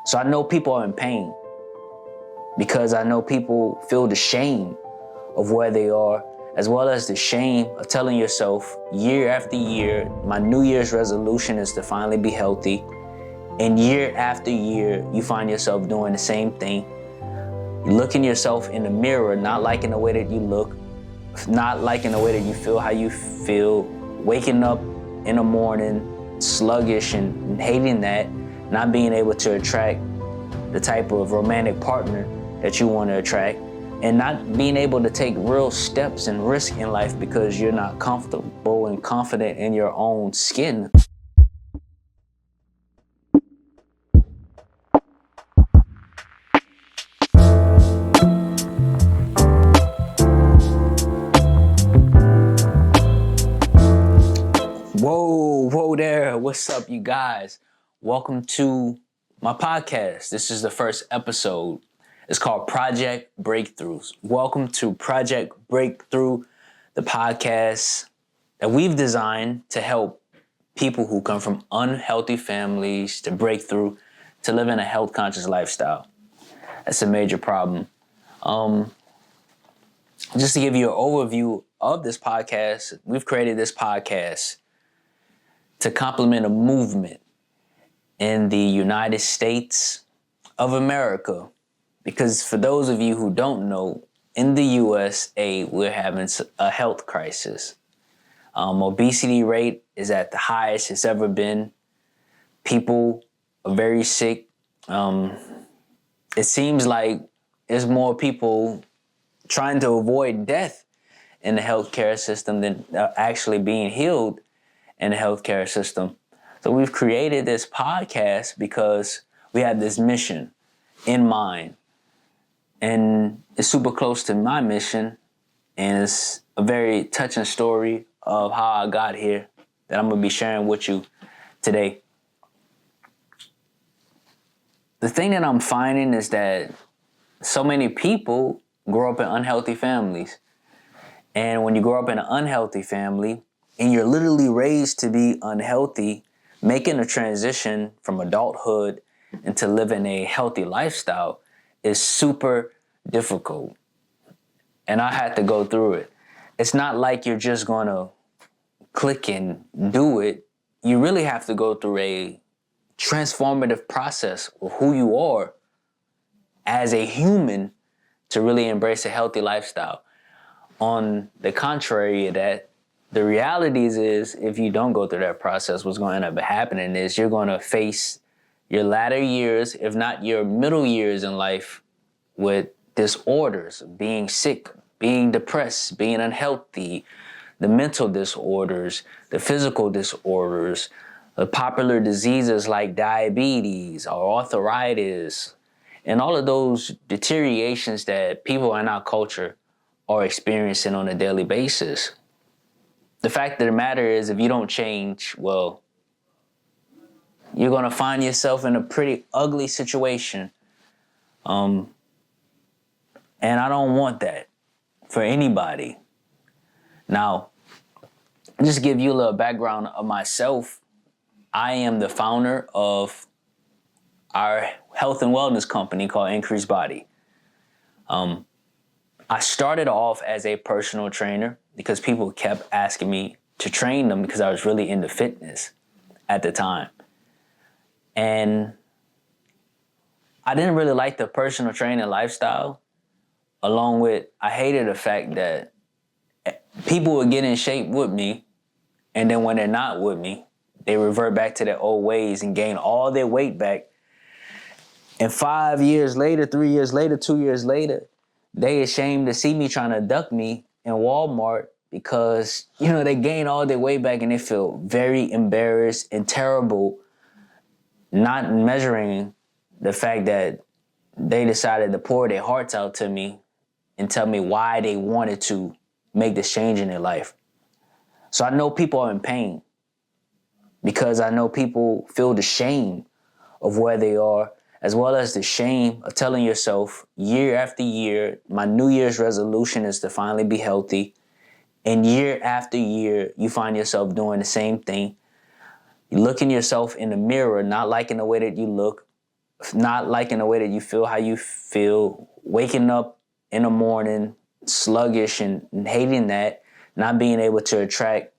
So I know people are in pain because I know people feel the shame of where they are, as well as the shame of telling yourself year after year, my New Year's resolution is to finally be healthy. And year after year, you find yourself doing the same thing. You looking yourself in the mirror, not liking the way that you look, not liking the way that you feel, how you feel, waking up in the morning sluggish and hating that, not being able to attract the type of romantic partner that you want to attract, and not being able to take real steps and risk in life because you're not comfortable and confident in your own skin. Whoa there. What's up, you guys? Welcome to my podcast. This is the first episode. It's called Project Breakthroughs. Welcome to Project Breakthrough, the podcast that we've designed to help people who come from unhealthy families to break through, to live in a health-conscious lifestyle. That's a major problem. Just to give you an overview of this podcast, we've created this podcast to complement a movement in the United States of America. Because for those of you who don't know, in the USA, we're having a health crisis. Obesity rate is at the highest it's ever been. People are very sick. It seems like there's more people trying to avoid death in the healthcare system than actually being healed in the healthcare system. So we've created this podcast because we have this mission in mind. And it's super close to my mission. And it's a very touching story of how I got here that I'm going to be sharing with you today. The thing that I'm finding is that so many people grow up in unhealthy families. And when you grow up in an unhealthy family and you're literally raised to be unhealthy, making a transition from adulthood into living a healthy lifestyle is super difficult. And I had to go through it. It's not like you're just going to click and do it. You really have to go through a transformative process of who you are as a human to really embrace a healthy lifestyle. On the contrary of that, the realities is if you don't go through that process, what's going to end up happening is you're going to face your latter years, if not your middle years in life, with disorders, being sick, being depressed, being unhealthy, the mental disorders, the physical disorders, the popular diseases like diabetes or arthritis, and all of those deteriorations that people in our culture are experiencing on a daily basis. The fact of the matter is, if you don't change, well, you're going to find yourself in a pretty ugly situation. And I don't want that for anybody. Now, just to give you a little background of myself, I am the founder of our health and wellness company called Increase Body. I started off as a personal trainer because people kept asking me to train them because I was really into fitness at the time. And I didn't really like the personal training lifestyle, along with I hated the fact that people would get in shape with me, and then when they're not with me, they revert back to their old ways and gain all their weight back. And 5 years later, 3 years later, 2 years later, they ashamed to see me trying to duck me in Walmart because, they gain all their weight back and they feel very embarrassed and terrible, not measuring the fact that they decided to pour their hearts out to me and tell me why they wanted to make this change in their life. So I know people are in pain because I know people feel the shame of where they are, as well as the shame of telling yourself year after year, my New Year's resolution is to finally be healthy. And year after year, you find yourself doing the same thing. You looking yourself in the mirror, not liking the way that you look, not liking the way that you feel, how you feel, waking up in the morning sluggish and hating that, not being able to attract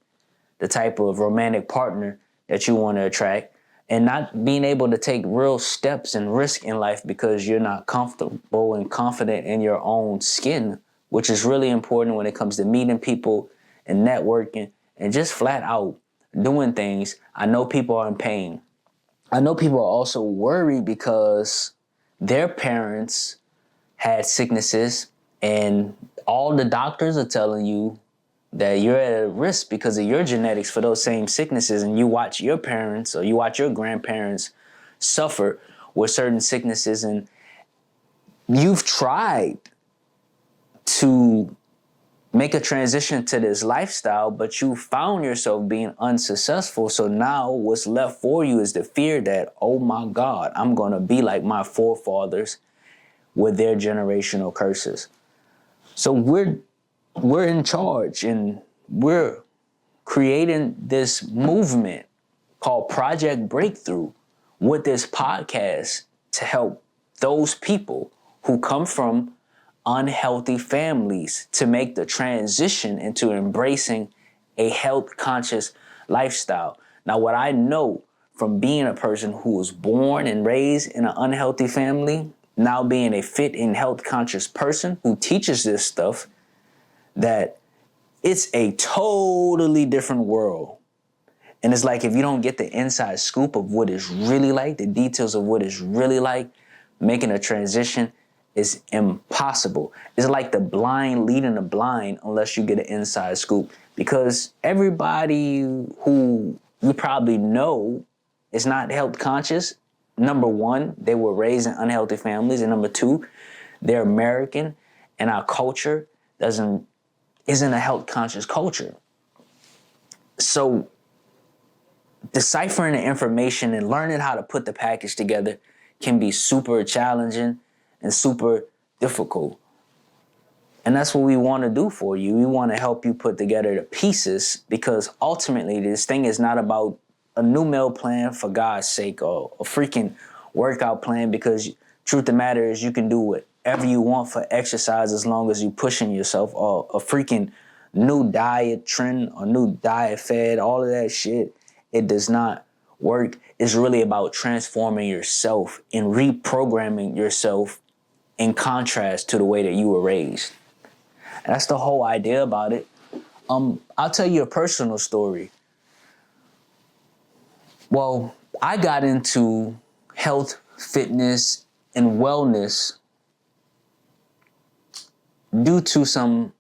the type of romantic partner that you want to attract, and not being able to take real steps and risk in life because you're not comfortable and confident in your own skin, which is really important when it comes to meeting people and networking and just flat out doing things. I know people are in pain. I know people are also worried because their parents had sicknesses and all the doctors are telling you that you're at a risk because of your genetics for those same sicknesses, and you watch your parents or you watch your grandparents suffer with certain sicknesses, and you've tried to make a transition to this lifestyle, but you found yourself being unsuccessful. So now what's left for you is the fear that, oh my God, I'm going to be like my forefathers with their generational curses. So we're in charge, and we're creating this movement called Project Breakthrough with this podcast to help those people who come from unhealthy families to make the transition into embracing a health conscious lifestyle. Now, what I know from being a person who was born and raised in an unhealthy family, now being a fit and health conscious person who teaches this stuff, that it's a totally different world. And it's like if you don't get the inside scoop of what it's really like, the details of what it's really like, making a transition is impossible. It's like the blind leading the blind unless you get an inside scoop. Because everybody who you probably know is not health conscious. Number one, they were raised in unhealthy families. And number two, they're American, and our culture isn't a health conscious culture. So deciphering the information and learning how to put the package together can be super challenging and super difficult. And that's what we want to do for you. We want to help you put together the pieces, because ultimately this thing is not about a new meal plan for God's sake or a freaking workout plan, because truth of the matter is you can do whatever you want for exercise as long as you're pushing yourself, or a freaking new diet trend or new diet fad, all of that shit. It does not work. It's really about transforming yourself and reprogramming yourself in contrast to the way that you were raised. And that's the whole idea about it. I'll tell you a personal story. Well, I got into health, fitness, and wellness due to some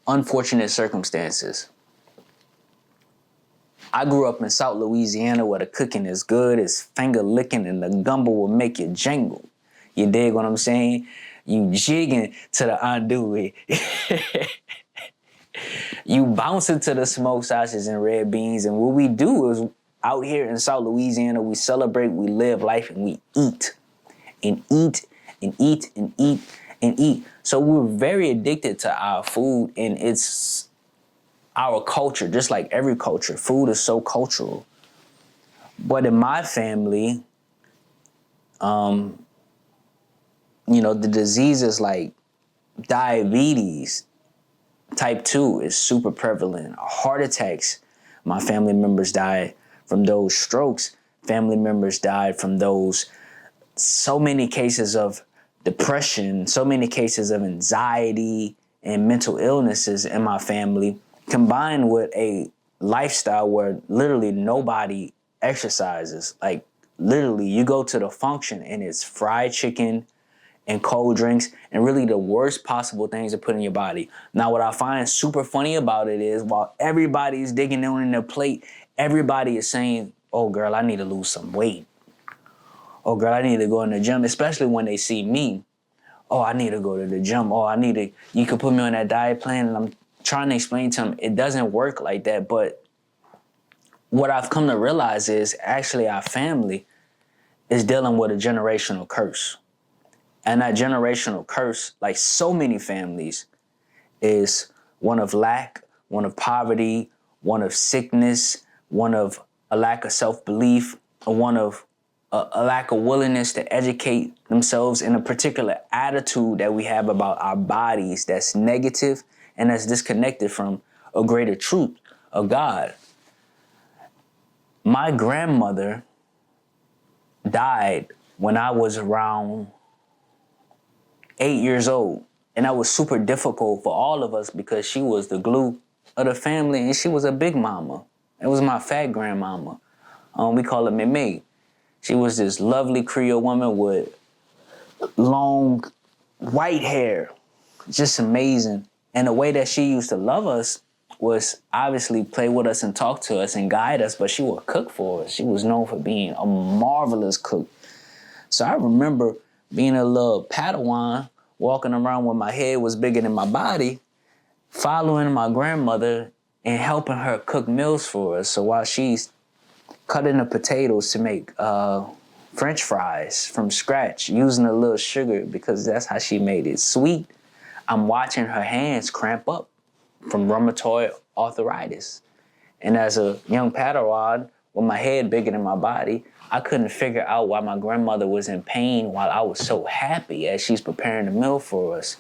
unfortunate circumstances. I grew up in South Louisiana where the cooking is good, it's finger licking, and the gumbo will make you jangle. You dig what I'm saying? You jigging to the andouille. You bouncing to the smoked sausage and red beans. And what we do is, out here in South Louisiana, we celebrate, we live life, and we eat. And eat, and eat, and eat, and eat. So we're very addicted to our food, and it's our culture, just like every culture. Food is so cultural. But in my family, the diseases like diabetes, type 2 is super prevalent. Heart attacks, my family members died from those. Strokes, family members died from those. So many cases of depression, so many cases of anxiety and mental illnesses in my family, combined with a lifestyle where literally nobody exercises. Like literally you go to the function and it's fried chicken and cold drinks and really the worst possible things to put in your body. Now, what I find super funny about it is while everybody's digging in their plate, everybody is saying, oh girl, I need to lose some weight. Oh girl, I need to go in the gym, especially when they see me. Oh, I need to go to the gym. Oh, you can put me on that diet plan. And I'm trying to explain to them, it doesn't work like that. But what I've come to realize is actually our family is dealing with a generational curse. And that generational curse, like so many families, is one of lack, one of poverty, one of sickness, one of a lack of self-belief, one of a lack of willingness to educate themselves in a particular attitude that we have about our bodies that's negative and that's disconnected from a greater truth of God. My grandmother died when I was around 8 years old. And that was super difficult for all of us because she was the glue of the family and she was a big mama. It was my fat grandmama. We call her Mimi. She was this lovely Creole woman with long white hair. Just amazing. And the way that she used to love us was obviously play with us and talk to us and guide us, but she would cook for us. She was known for being a marvelous cook. So I remember being a little Padawan, walking around when my head was bigger than my body, following my grandmother and helping her cook meals for us. So while she's cutting the potatoes to make French fries from scratch, using a little sugar because that's how she made it sweet, I'm watching her hands cramp up from rheumatoid arthritis. And as a young Padawan, with my head bigger than my body, I couldn't figure out why my grandmother was in pain while I was so happy as she's preparing the meal for us.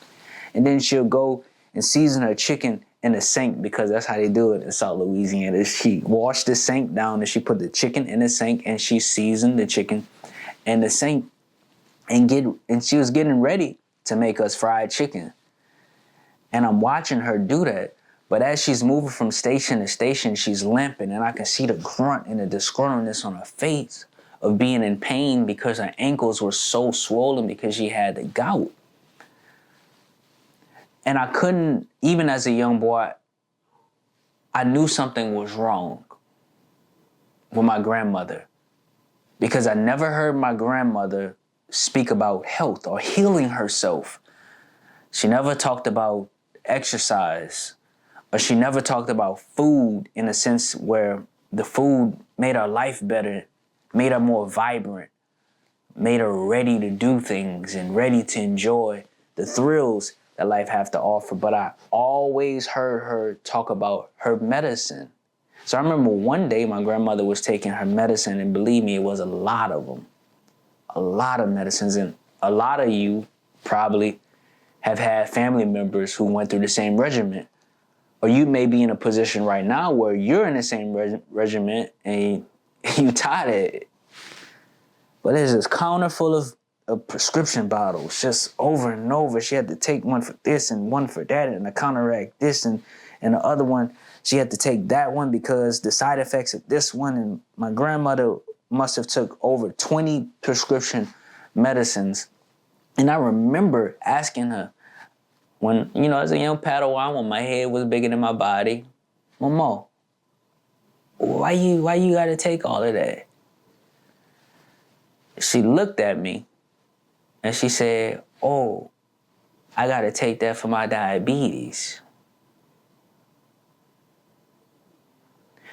And then she'll go and season her chicken in the sink because that's how they do it in South Louisiana. She washed the sink down and she put the chicken in the sink and she seasoned the chicken in the sink and she was getting ready to make us fried chicken. And I'm watching her do that. But as she's moving from station to station, she's limping and I can see the grunt and the disgruntledness on her face of being in pain because her ankles were so swollen because she had the gout. And I couldn't, even as a young boy, I knew something was wrong with my grandmother because I never heard my grandmother speak about health or healing herself. She never talked about exercise, or she never talked about food in a sense where the food made her life better, made her more vibrant, made her ready to do things and ready to enjoy the thrills that life has to offer. But I always heard her talk about her medicine. So I remember one day my grandmother was taking her medicine, and believe me, it was a lot of them, a lot of medicines. And a lot of you probably have had family members who went through the same regimen. Or you may be in a position right now where you're in the same regimen and you tired of it. But there's this counter full of prescription bottles just over and over. She had to take one for this and one for that and to counteract this and the other one. She had to take that one because the side effects of this one. And my grandmother must have took over 20 prescription medicines. And I remember asking her, when, as a young Padawan, when my head was bigger than my body, Mama, why you gotta take all of that? She looked at me and she said, oh, I gotta take that for my diabetes.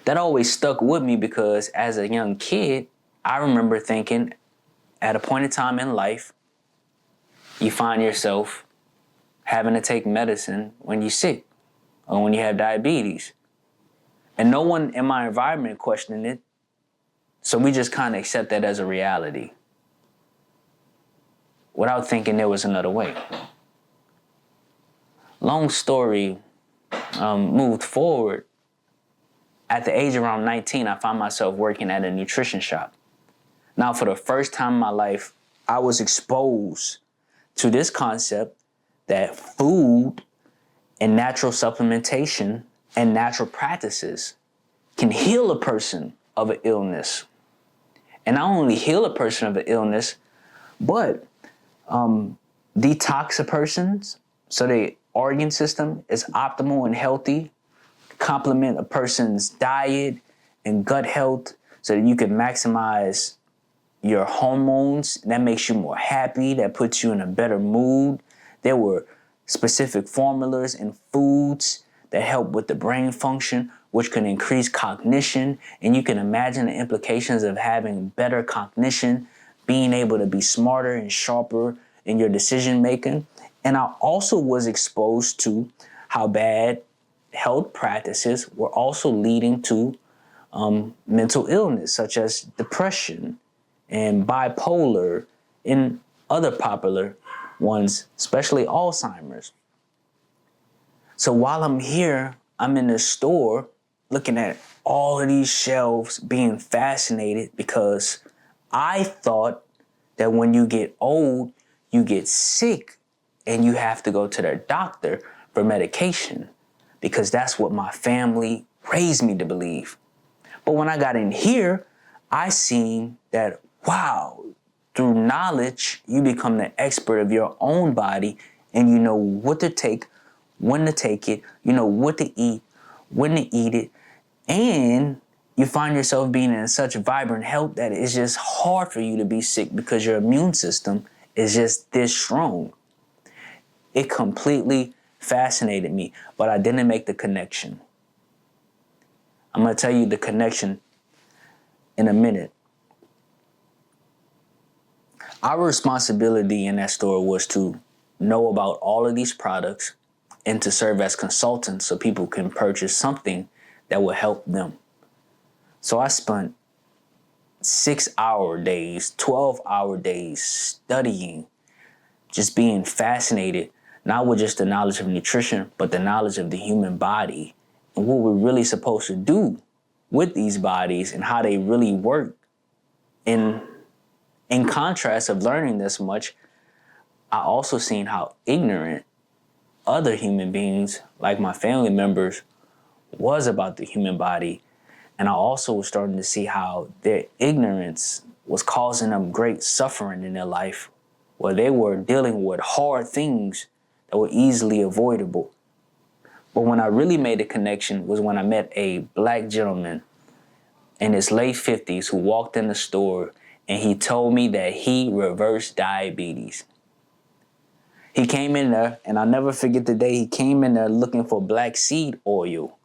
That always stuck with me because as a young kid, I remember thinking at a point in time in life, you find yourself having to take medicine when you're sick or when you have diabetes. And no one in my environment questioned it. So we just kind of accept that as a reality without thinking there was another way. Long story, moved forward. At the age around 19, I found myself working at a nutrition shop. Now, for the first time in my life, I was exposed to this concept that food and natural supplementation and natural practices can heal a person of an illness. And not only heal a person of an illness, but detox a person's so their organ system is optimal and healthy, complement a person's diet and gut health so that you can maximize your hormones. That makes you more happy, that puts you in a better mood. There were specific formulas in foods that help with the brain function, which can increase cognition. And you can imagine the implications of having better cognition, being able to be smarter and sharper in your decision making. And I also was exposed to how bad health practices were also leading to mental illness, such as depression and bipolar and other popular ones, especially Alzheimer's. So while I'm here, I'm in the store looking at all of these shelves, being fascinated because I thought that when you get old, you get sick and you have to go to the doctor for medication because that's what my family raised me to believe. But when I got in here, I seen that, wow, through knowledge, you become the expert of your own body and you know what to take, when to take it, you know what to eat, when to eat it, and you find yourself being in such vibrant health that it's just hard for you to be sick because your immune system is just this strong. It completely fascinated me, but I didn't make the connection. I'm going to tell you the connection in a minute. Our responsibility in that store was to know about all of these products and to serve as consultants so people can purchase something that will help them. So I spent 6-hour days, 12-hour days studying, just being fascinated, not with just the knowledge of nutrition, but the knowledge of the human body and what we're really supposed to do with these bodies and how they really work. In contrast of learning this much, I also seen how ignorant other human beings, like my family members, was about the human body. And I also was starting to see how their ignorance was causing them great suffering in their life, where they were dealing with hard things that were easily avoidable. But when I really made a connection was when I met a black gentleman in his late 50s who walked in the store and he told me that he reversed diabetes. He came in there, and I'll never forget the day he came in there looking for black seed oil,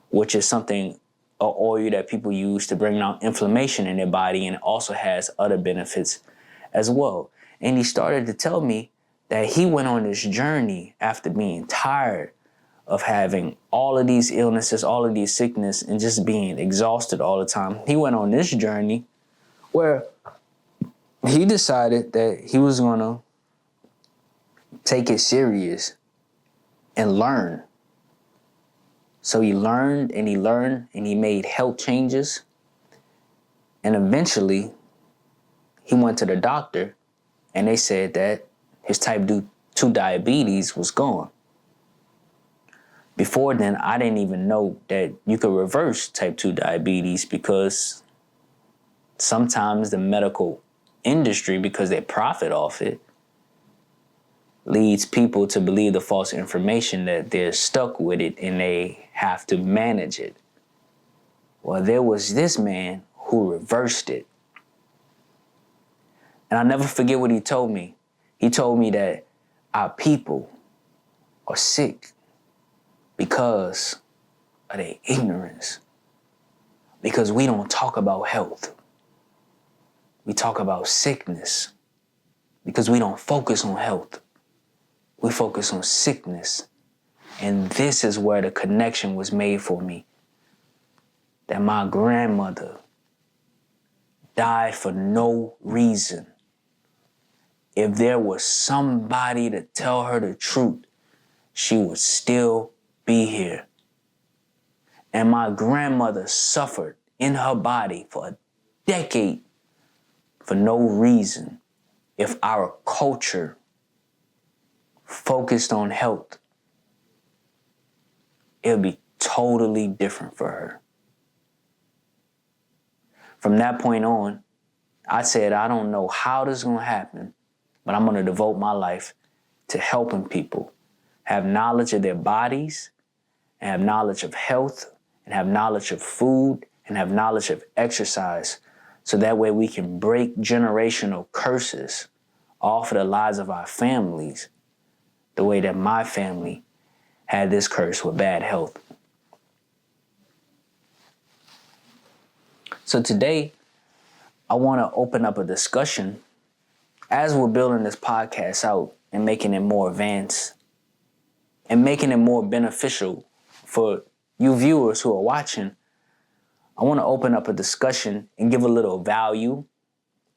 which is an oil that people use to bring down inflammation in their body, and it also has other benefits as well. And he started to tell me that he went on this journey after being tired of having all of these illnesses, all of these sickness, and just being exhausted all the time. He went on this journey where he decided that he was going to take it serious and learn. So he learned and he learned and he made health changes. And eventually he went to the doctor and they said that his type 2 diabetes was gone. Before then, I didn't even know that you could reverse type 2 diabetes because sometimes the medical industry, because they profit off it, leads people to believe the false information that they're stuck with it and they have to manage it. Well, there was this man who reversed it. And I'll never forget what he told me. He told me that our people are sick because of their ignorance. Because we don't talk about health. We talk about sickness because we don't focus on health. We focus on sickness. And this is where the connection was made for me. That my grandmother died for no reason. If there was somebody to tell her the truth, she would still be here. And my grandmother suffered in her body for a decade for no reason. If our culture focused on health, it would be totally different for her. From that point on, I said, I don't know how this is going to happen, but I'm going to devote my life to helping people have knowledge of their bodies, and have knowledge of health, and have knowledge of food, and have knowledge of exercise, so that way we can break generational curses off of the lives of our families, the way that my family had this curse with bad health. So today, I want to open up a discussion as we're building this podcast out and making it more advanced and making it more beneficial for you viewers who are watching. I want to open up a discussion and give a little value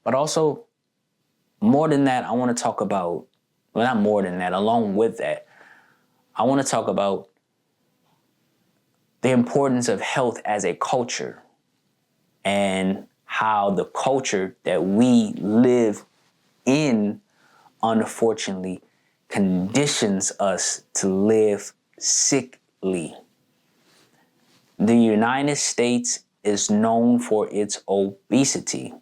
But also, more than that, I want to talk about, well, not more than that, along with that, I want to talk about the importance of health as a culture and how the culture that we live in, unfortunately, conditions us to live sickly. The United States is known for its obesity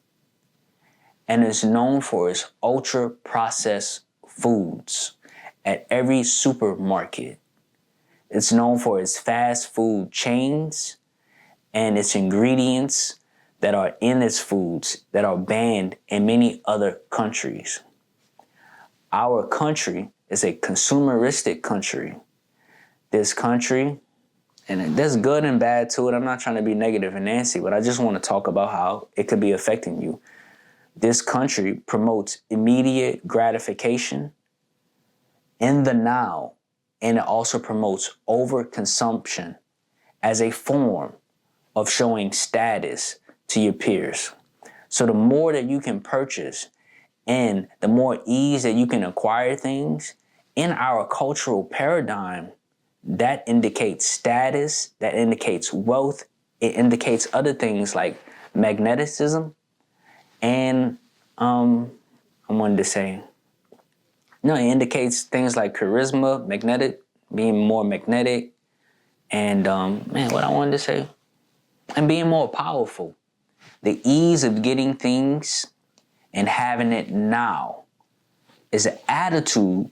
and is known for its ultra-processed foods at every supermarket. It's known for its fast food chains and its ingredients that are in its foods that are banned in many other countries. Our country is a consumeristic country. This country, and there's good and bad to it. I'm not trying to be negative and Nancy, but I just want to talk about how it could be affecting you. This country promotes immediate gratification in the now, and it also promotes overconsumption as a form of showing status to your peers. So the more that you can purchase and the more ease that you can acquire things in our cultural paradigm, that indicates status, that indicates wealth, it indicates other things like magnetism, and I wanted to say, no, it indicates things like charisma, magnetic, being more magnetic, and what I wanted to say, and being more powerful. The ease of getting things and having it now is an attitude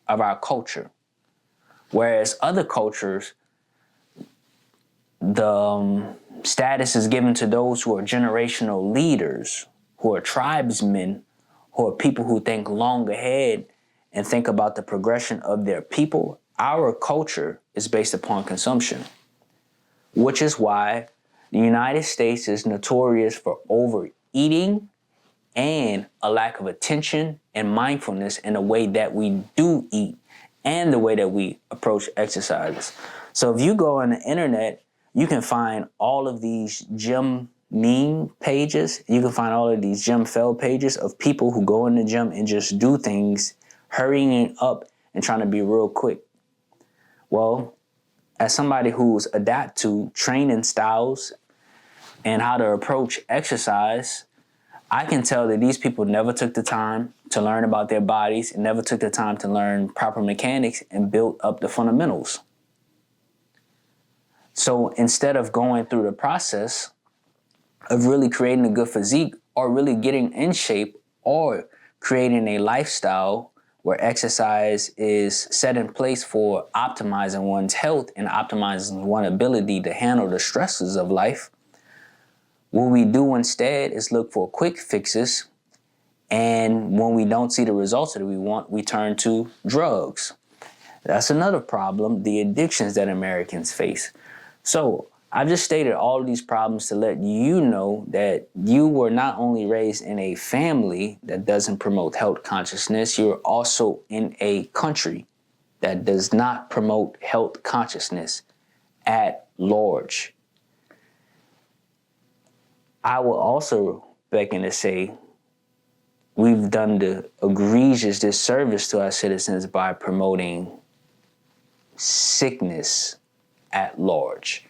of our culture. Whereas other cultures, the status is given to those who are generational leaders, who are tribesmen, who are people who think long ahead and think about the progression of their people. Our culture is based upon consumption, which is why the United States is notorious for overeating and a lack of attention and mindfulness in the way that we do eat and the way that we approach exercises. So if you go on the internet, you can find all of these gym meme pages. You can find all of these gym fail pages of people who go in the gym and just do things, hurrying up and trying to be real quick. Well, as somebody who's adapt to training styles and how to approach exercise, I can tell that these people never took the time to learn about their bodies and never took the time to learn proper mechanics and build up the fundamentals. So instead of going through the process of really creating a good physique or really getting in shape or creating a lifestyle where exercise is set in place for optimizing one's health and optimizing one's ability to handle the stresses of life, what we do instead is look for quick fixes, and when we don't see the results that we want, we turn to drugs. That's another problem, the addictions that Americans face. So I've just stated all of these problems to let you know that you were not only raised in a family that doesn't promote health consciousness, you're also in a country that does not promote health consciousness at large. I will also beckon to say we've done the egregious disservice to our citizens by promoting sickness at large.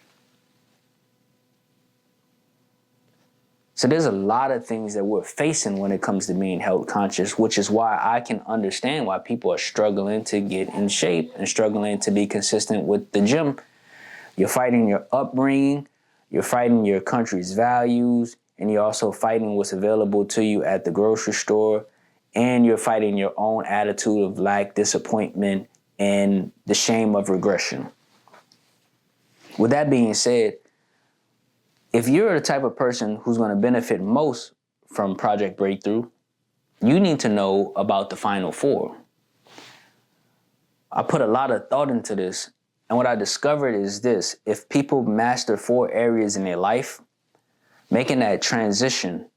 So there's a lot of things that we're facing when it comes to being health conscious, which is why I can understand why people are struggling to get in shape and struggling to be consistent with the gym. You're fighting your upbringing, you're fighting your country's values, and you're also fighting what's available to you at the grocery store, and you're fighting your own attitude of lack, disappointment, and the shame of regression. With that being said, if you're the type of person who's going to benefit most from Project Breakthrough, you need to know about the Final Four. I put a lot of thought into this, and what I discovered is this: if people master 4 areas in their life, making that transition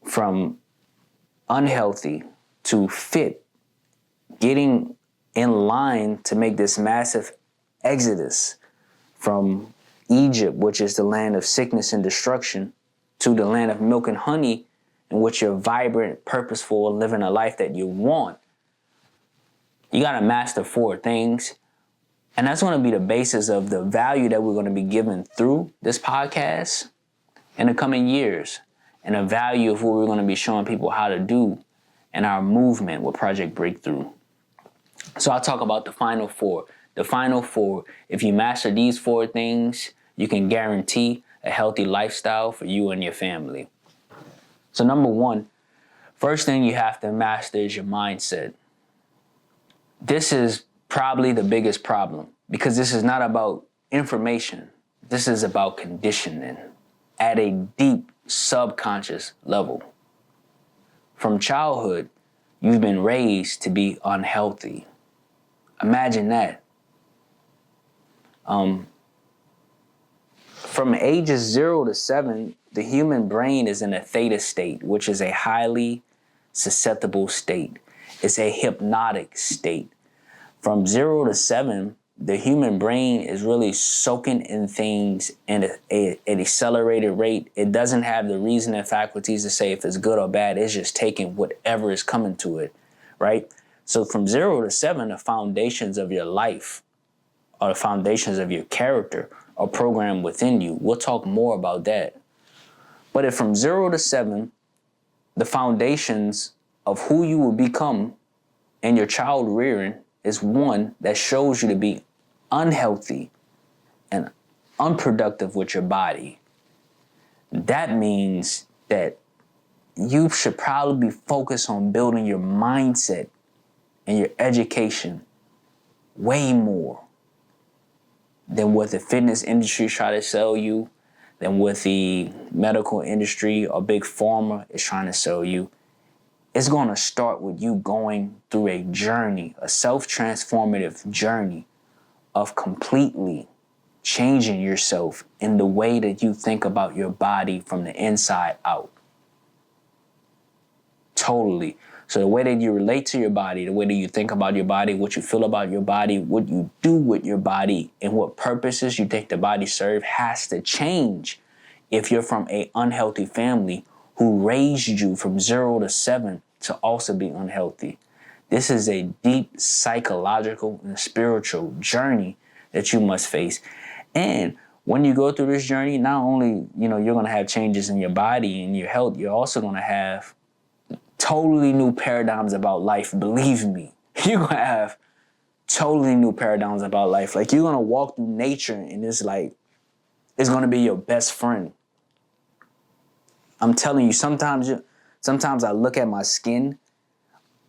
from unhealthy to fit, getting in line to make this massive exodus from Egypt, which is the land of sickness and destruction, to the land of milk and honey, in which you're vibrant, purposeful, living a life that you want, you got to master 4 things. And that's going to be the basis of the value that we're going to be given through this podcast in the coming years, and the value of what we're going to be showing people how to do in our movement with Project Breakthrough. So I'll talk about the final 4. The final 4, if you master these 4 things, you can guarantee a healthy lifestyle for you and your family. So number 1, first thing you have to master is your mindset. This is probably the biggest problem, because this is not about information. This is about conditioning at a deep subconscious level. From childhood, you've been raised to be unhealthy. Imagine that. From ages 0 to 7, the human brain is in a theta state, which is a highly susceptible state. It's a hypnotic state. From 0 to 7, the human brain is really soaking in things at an accelerated rate. It doesn't have the reasoning faculties to say if it's good or bad. It's just taking whatever is coming to it, right? So from 0 to 7, the foundations of your life or the foundations of your character are programmed within you. We'll talk more about that. But if from 0 to 7, the foundations of who you will become in your child rearing is one that shows you to be unhealthy and unproductive with your body, that means that you should probably be focused on building your mindset and your education way more than what the fitness industry try to sell you, than what the medical industry or big pharma is trying to sell you. It's going to start with you going through a journey, a self-transformative journey of completely changing yourself in the way that you think about your body from the inside out. Totally. So the way that you relate to your body, the way that you think about your body, what you feel about your body, what you do with your body, and what purposes you think the body serves has to change if you're from an unhealthy family who raised you from 0 to 7 to also be unhealthy. This is a deep psychological and spiritual journey that you must face. And when you go through this journey, not only, you're going to have changes in your body and your health, you're also going to have totally new paradigms about life. Believe me, you're going to have totally new paradigms about life. Like, you're going to walk through nature and it's going to be your best friend. I'm telling you, sometimes I look at my skin,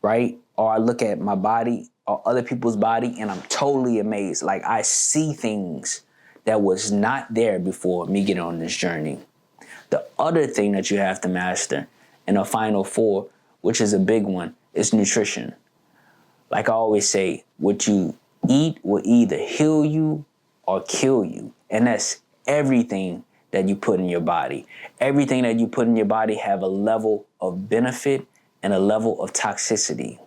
right? Or I look at my body or other people's body and I'm totally amazed. Like, I see things that was not there before me getting on this journey. The other thing that you have to master in the final 4, which is a big one, is nutrition. Like I always say, what you eat will either heal you or kill you. And that's everything that you put in your body. Everything that you put in your body have a level of benefit and a level of toxicity.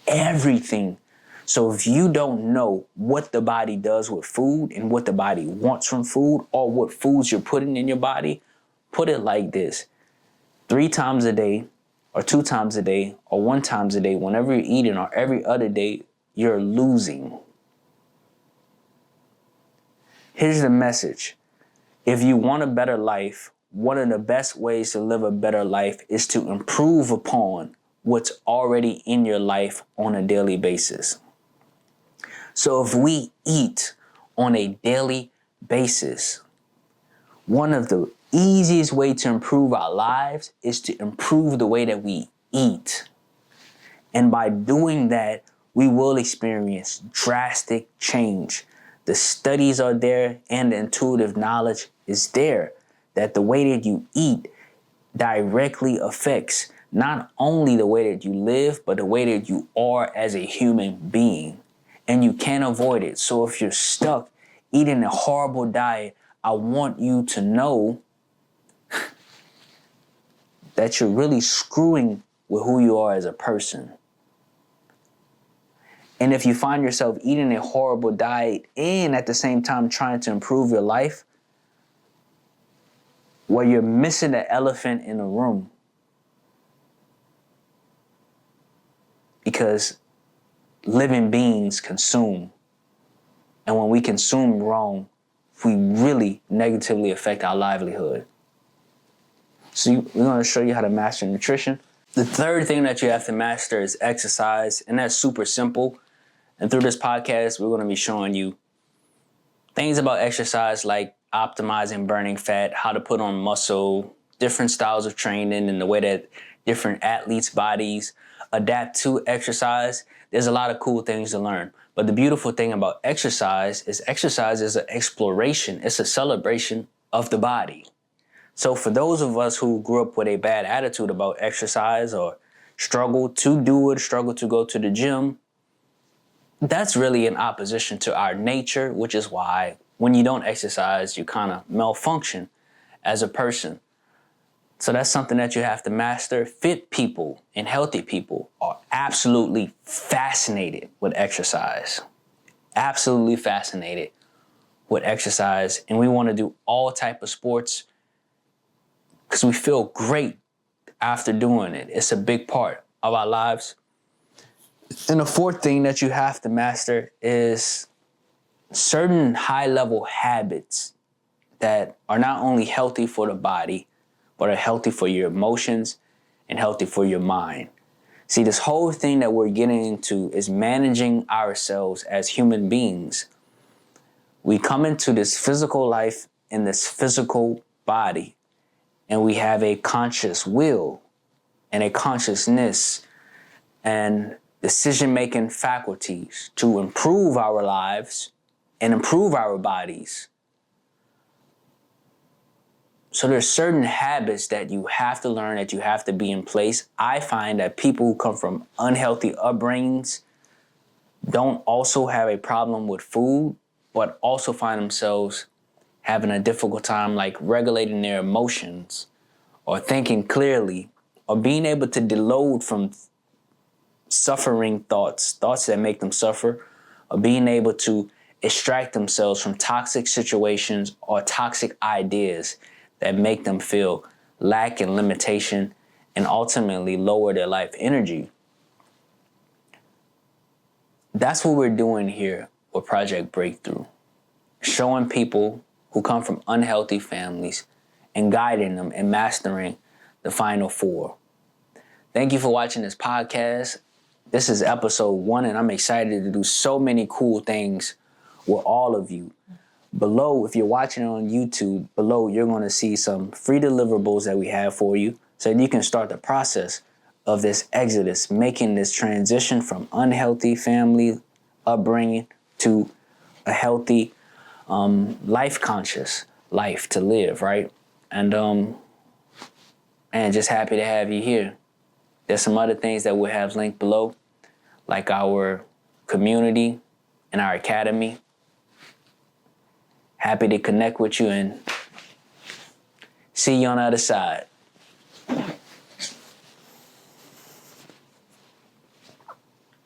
Everything. So if you don't know what the body does with food and what the body wants from food, or what foods you're putting in your body, put it like this: 3 times a day, or 2 times a day, or 1 time a day, whenever you're eating, or every other day, you're losing. Here's the message. If you want a better life, one of the best ways to live a better life is to improve upon what's already in your life on a daily basis. So if we eat on a daily basis, one of the easiest way to improve our lives is to improve the way that we eat. And by doing that, we will experience drastic change. The studies are there and the intuitive knowledge is there that the way that you eat directly affects not only the way that you live, but the way that you are as a human being. And you can't avoid it. So if you're stuck eating a horrible diet, I want you to know that you're really screwing with who you are as a person. And if you find yourself eating a horrible diet and at the same time trying to improve your life, where you're missing the elephant in the room. Because living beings consume. And when we consume wrong, we really negatively affect our livelihood. So we're going to show you how to master nutrition. The third thing that you have to master is exercise, and that's super simple. And through this podcast, we're going to be showing you things about exercise like optimizing burning fat, how to put on muscle, different styles of training, and the way that different athletes' bodies adapt to exercise. There's a lot of cool things to learn. But the beautiful thing about exercise is an exploration. It's a celebration of the body. So for those of us who grew up with a bad attitude about exercise or struggle to do it, struggle to go to the gym, that's really in opposition to our nature, which is why when you don't exercise, you kind of malfunction as a person. So that's something that you have to master. Fit people and healthy people are absolutely fascinated with exercise. Absolutely fascinated with exercise. And we want to do all type of sports because we feel great after doing it. It's a big part of our lives. And the fourth thing that you have to master is certain high-level habits that are not only healthy for the body, but are healthy for your emotions and healthy for your mind. See, this whole thing that we're getting into is managing ourselves as human beings. We come into this physical life in this physical body, and we have a conscious will and a consciousness and decision-making faculties to improve our lives and improve our bodies. So there's certain habits that you have to learn, that you have to be in place. I find that people who come from unhealthy upbringings don't also have a problem with food, but also find themselves having a difficult time like regulating their emotions or thinking clearly or being able to deload from suffering thoughts that make them suffer, or being able to extract themselves from toxic situations or toxic ideas that make them feel lack and limitation and ultimately lower their life energy. That's what we're doing here with Project Breakthrough. Showing people who come from unhealthy families and guiding them and mastering the final four. Thank you for watching this podcast. This is episode 1, and I'm excited to do so many cool things with all of you. Below, if you're watching on YouTube, below you're going to see some free deliverables that we have for you so that you can start the process of this exodus, making this transition from unhealthy family upbringing to a healthy, life-conscious life to live, right? And just happy to have you here. There's some other things that we'll have linked below, like our community and our academy. Happy to connect with you and see you on the other side.